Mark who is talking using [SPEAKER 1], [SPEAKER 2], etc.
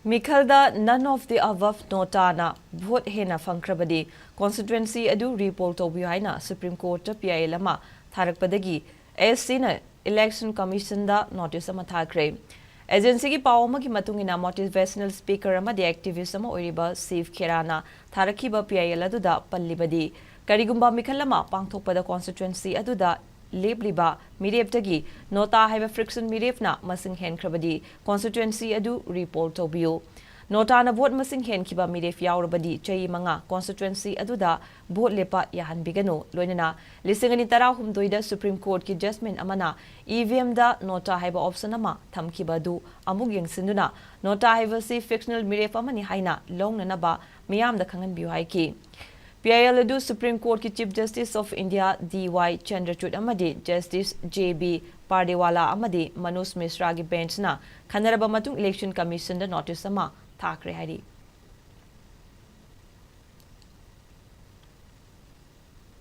[SPEAKER 1] Mikhalda none of the above NOTA na vote henna fangkhrabadi constituency adu report toubiyu haina Supreme Court PI lama tharakkhre SC na Election Commission da notice ama tharakkhre. Agency ki paokhum ki matungina motivational speaker ama de activist ama oiriba Safe Kherana tharakhiba PI adu da pallibadi karigumba mikhalama pangthokpada constituency adu da lebliba mireptagi NOTA haiba friction mirepna masing henkrabadi constituency adu report toubiyu NOTA na vote masing henkiba miref yaurabadi chai manga constituency adu da vote lepa yahan bigano loinana lisingani tarahum da Supreme Court ki judgment amana EVM da NOTA haiba option ama thamkiba du amug yengsinduna NOTA haiba si fictional miref amani haina longna naba miyam da khangan biu haiki PIL adu Supreme Court ki Chief Justice of India DY Chandrachud amadi Justice JB Pardewala amadi Manus Mishra ki bench na khanaraba matung Election Commission da notice ama tharakkhre hari.